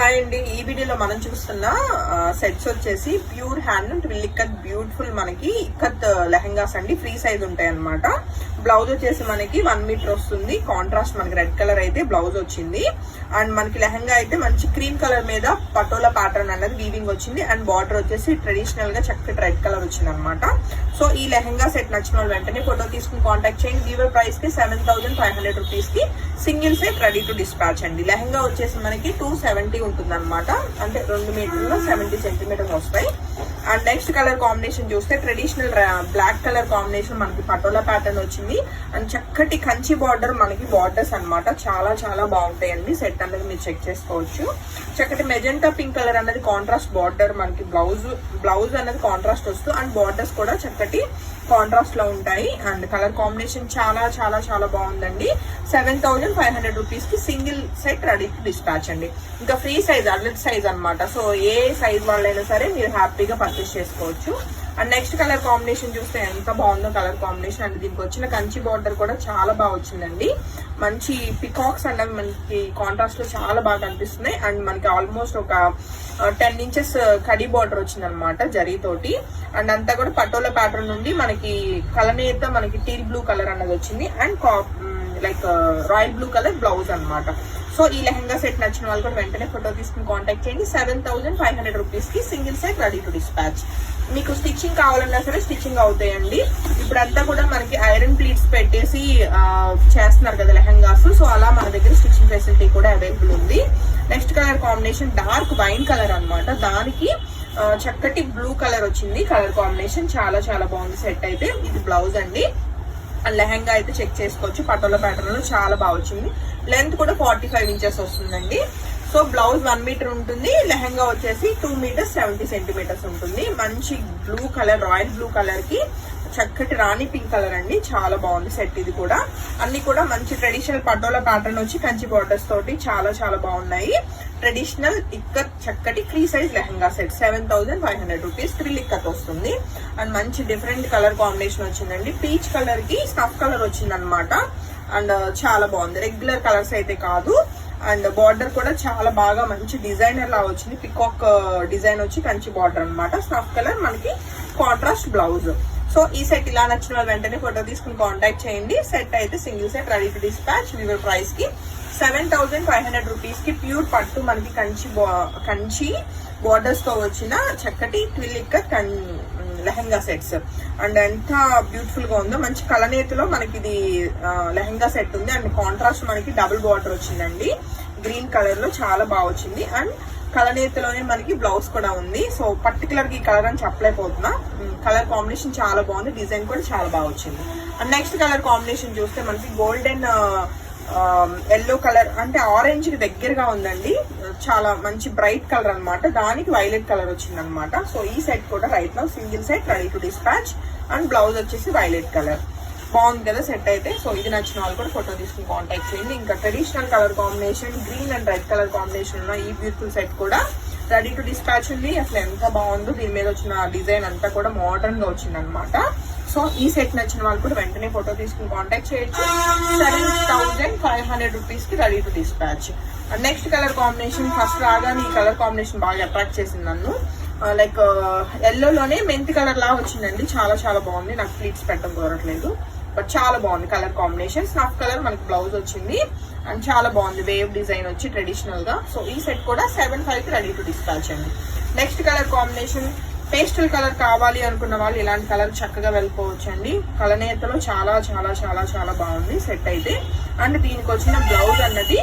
Hi అండి, ఈ వీడియోలో మనం చూస్తున్న సెట్స్ వచ్చేసి pure hand twill ikat beautiful మనకి ఇక్కత్ లెహంగాస్ అండి. ఫ్రీ సైజ్ ఉంటాయి అనమాట. బ్లౌజ్ వచ్చేసి మనకి 1 మీటర్ వస్తుంది. కాంట్రాస్ట్ మనకి రెడ్ కలర్ అయితే బ్లౌజ్ వచ్చింది. అండ్ మనకి లెహంగా అయితే మంచి క్రీమ్ కలర్ మీద పటోలా ప్యాటర్న్ అనేది వీవింగ్ వచ్చింది. అండ్ బార్డర్ వచ్చేసి ట్రెడిషనల్ గా చక్కటి రెడ్ కలర్ వచ్చింది అనమాట. సో ఈ లెహంగా సెట్ నచ్చిన వాళ్ళు వెంటనే ఫోటో తీసుకుని కాంటాక్ట్ చేయండి. వీవర్ ప్రైస్ కి 7500 రూపీస్ కి single set ready to dispatch అండి. లెహంగా వచ్చేసి మనకి 270 ఉంటుంది అనమాట. అంటే 2 మీటర్లు 70 సెంటీమీటర్స్ వస్తాయి. అండ్ నెక్స్ట్ కలర్ కాంబినేషన్ చూస్తే ట్రెడిషనల్ బ్లాక్ కలర్ కాంబినేషన్ మనకి పటోలా ప్యాటర్న్ వచ్చింది. అండ్ చక్కటి కంచి బార్డర్ మనకి బార్డర్స్ అనమాట. చాలా చాలా బాగుంటాయండి. సెట్ అనేది మీరు చెక్ చేసుకోవచ్చు. చక్కటి మెజెంటా పింక్ కలర్ అనేది కాంట్రాస్ట్ బార్డర్ మనకి బ్లౌజ్ అనేది కాంట్రాస్ట్ వస్తూ అండ్ బార్డర్స్ కూడా చక్కటి కాంట్రాస్ట్ లో ఉంటాయి. అండ్ కలర్ కాంబినేషన్ చాలా చాలా చాలా బాగుందండి. 7500 రూపీస్ కి single set ready to dispatch అండి. ఇంకా ఫ్రీ సైజ్ అడ్లెట్ సైజ్ అనమాట. సో ఏ సైజ్ వాళ్ళైనా సరే మీరు హ్యాపీగా పర్చేస్ చేసుకోవచ్చు. అండ్ నెక్స్ట్ కలర్ కాంబినేషన్ చూస్తే ఎంత బాగుందో కలర్ కాంబినేషన్. అండ్ దీనికి వచ్చిన కంచి బార్డర్ కూడా చాలా బాగా వచ్చిందండి. మంచి పికాక్స్ అన్నవి మనకి కాంట్రాస్ట్ లో చాలా బాగా కనిపిస్తున్నాయి. అండ్ మనకి ఆల్మోస్ట్ ఒక 10 ఇంచెస్ కడి బార్డర్ వచ్చింది అనమాట జరీతోటి. అండ్ అంతా కూడా పటోలా ప్యాటర్న్ నుండి మనకి కలనేత మనకి టీల్ బ్లూ కలర్ అన్నది వచ్చింది. And like royal blue colour blouse అనమాట. సో ఈ లెహంగా సెట్ నచ్చిన వాళ్ళు కూడా వెంటనే ఫోటో తీసుకుని కాంటాక్ట్ చేయండి. 7500 రూపీస్ కి single set ready to dispatch. మీకు స్టిచ్చింగ్ కావాలన్నా సరే స్టిచ్చింగ్ అవుతాయండి. ఇప్పుడంతా కూడా మనకి ఐరన్ ప్లీట్స్ పెట్టేసి చేస్తున్నారు కదా లెహంగాస్. సో అలా మన దగ్గర స్టిచ్చింగ్ ఫెసిలిటీ కూడా అవైలబుల్ ఉంది. Next colour combination dark wine colour అనమాట. దానికి చక్కటి బ్లూ కలర్ వచ్చింది. కలర్ కాంబినేషన్ చాలా చాలా బాగుంది సెట్ అయితే. ఇది బ్లౌజ్ అండి. లెహంగా అయితే చెక్ చేసుకోవచ్చు. పటోలా ప్యాటర్న్ లో చాలా బాగా వచ్చింది. లెంత్ కూడా 45 ఇంచెస్ వస్తుందండి. సో బ్లౌజ్ 1 మీటర్ ఉంటుంది. లెహంగా వచ్చేసి 2 మీటర్స్ 70 సెంటీమీటర్స్ ఉంటుంది. మంచి blue colour royal blue colour కి చక్కటి రాణి పింక్ కలర్ అండి. చాలా బాగుంది సెట్. ఇది కూడా అన్ని కూడా మంచి ట్రెడిషనల్ పటోలా ప్యాటర్న్ వచ్చి కంచి బార్డర్స్ తోటి చాలా చాలా బాగున్నాయి. ట్రెడిషనల్ ఇక్కత్ చక్కటి free size lehenga set 7500 rupees. Trill ikat వస్తుంది. అండ్ మంచి డిఫరెంట్ కలర్ కాంబినేషన్ వచ్చిందండి. పీచ్ కలర్ కి స్నఫ్ కలర్ వచ్చింది అనమాట. అండ్ చాలా బాగుంది. రెగ్యులర్ కలర్స్ అయితే కాదు. అండ్ బార్డర్ కూడా చాలా బాగా మంచి డిజైనర్ లా వచ్చింది. పికాక్ డిజైన్ వచ్చి కంచి బార్డర్ అనమాట. స్నఫ్ కలర్ మనకి కాంట్రాస్ట్ బ్లౌజ్. సో ఈ సెట్ ఇలా నచ్చిన వాళ్ళు వెంటనే ఫోటో తీసుకుని కాంటాక్ట్ చేయండి. సెట్ అయితే single set ready to dispatch. వివర్ ప్రైస్ కి 7500 రూపీస్ కి ప్యూర్ పట్టు మనకి కంచి బార్డర్స్ తో వచ్చిన చక్కటి twill ikat lehenga sets. And ఎంత బ్యూటిఫుల్ గా ఉందో. మంచి కలనేతిలో మనకి ఇది లెహంగా సెట్ ఉంది. అండ్ కాంట్రాస్ట్ మనకి డబుల్ బార్డర్ వచ్చిందండి. గ్రీన్ కలర్ లో చాలా బాగా వచ్చింది. అండ్ కలనేతిలోనే మనకి బ్లౌజ్ కూడా ఉంది. సో పర్టికులర్ గా ఈ కలర్ అని చెప్పలేకపోతున్నా. కలర్ కాంబినేషన్ చాలా బాగుంది. డిజైన్ కూడా చాలా బాగా వచ్చింది. అండ్ నెక్స్ట్ కలర్ కాంబినేషన్ చూస్తే మనకి గోల్డెన్ ఎల్లో కలర్ అంటే ఆరెంజ్ కి దగ్గరగా ఉందండి. చాలా మంచి బ్రైట్ కలర్ అనమాట. దానికి వైలెట్ కలర్ వచ్చింది అనమాట. సో ఈ సెట్ కూడా right now single set ready to dispatch. And blouse వచ్చేసి వైలెట్ కలర్. బాగుంది కదా సెట్ అయితే. సో ఇది నచ్చిన వాళ్ళు కూడా ఫోటో తీసుకుని కాంటాక్ట్ చేయండి. ఇంకా traditional colour combination green and red colour combination ఉన్న ఈ బ్యూటిఫుల్ సెట్ కూడా రెడీ టు డిస్పాచ్ ఉంది. అసలు ఎంత బాగుందో. దీని మీద వచ్చిన డిజైన్ అంతా కూడా మోడర్న్ గా వచ్చింది అనమాట. సో ఈ సెట్ నచ్చిన వాళ్ళు కూడా వెంటనే ఫోటో తీసుకుని కాంటాక్ట్ చేయొచ్చు. 7500 రూపీస్ కి ready to dispatch. Next colour combination first రాగానే ఈ కలర్ కాంబినేషన్ బాగా అట్రాక్ట్ చేసింది నన్ను. లైక్ ఎల్లోలోనే మెంతి కలర్ లా వచ్చిందండి. చాలా చాలా బాగుంది. నాకు ప్లీట్స్ పెట్టడం కుదరట్లేదు. బట్ చాలా బాగుంది కలర్ కాంబినేషన్. స్నఫ్ కలర్ మనకి బ్లౌజ్ వచ్చింది. అండ్ చాలా బాగుంది. వేవ్ డిజైన్ వచ్చి ట్రెడిషనల్ గా. సో ఈ సెట్ కూడా 75 కి రెడీ టు డిస్పాచ్ అండి. Next colour combination pastel colour కావాలి అనుకున్న వాళ్ళు ఇలాంటి కలర్ చక్కగా వెళ్ళిపోవచ్చు అండి. కలనేతలో చాలా చాలా చాలా చాలా బాగుంది సెట్ అయితే. అండ్ దీనికి వచ్చిన బ్లౌజ్ అన్నది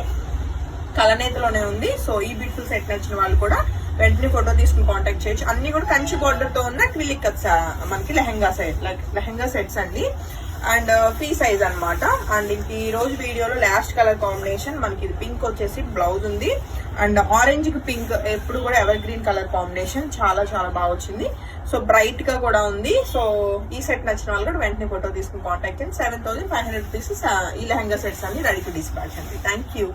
కలనేతలోనే ఉంది. సో ఈ బ్యూటిఫుల్ సెట్ నచ్చిన వాళ్ళు కూడా వెంటనే ఫోటో తీసుకుని కాంటాక్ట్ చేయొచ్చు. అన్ని కూడా కంచి బోర్డర్ తో ఉన్న ట్విల్ ఇక్కత్ మనకి లెహంగా సెట్స్ అండి. అండ్ ఫ్రీ సైజ్ అనమాట. అండ్ ఈ రోజు వీడియోలో లాస్ట్ కలర్ కాంబినేషన్ మనకి ఇది పింక్ వచ్చేసి బ్లౌజ్ ఉంది. అండ్ ఆరెంజ్ కి పింక్ ఎప్పుడు కూడా ఎవర్ గ్రీన్ కలర్ కాంబినేషన్ చాలా చాలా బాగా వచ్చింది. సో బ్రైట్ గా కూడా ఉంది. సో ఈ సెట్ నచ్చిన వాళ్ళు కూడా వెంటనే ఫోటో తీసుకుని కాంటాక్ట్ చేయండి. 7500 రూపీస్ ఈ లెహంగా సెట్స్ అన్ని రెడీ టు డిస్పాచ్ అండి. Thank you.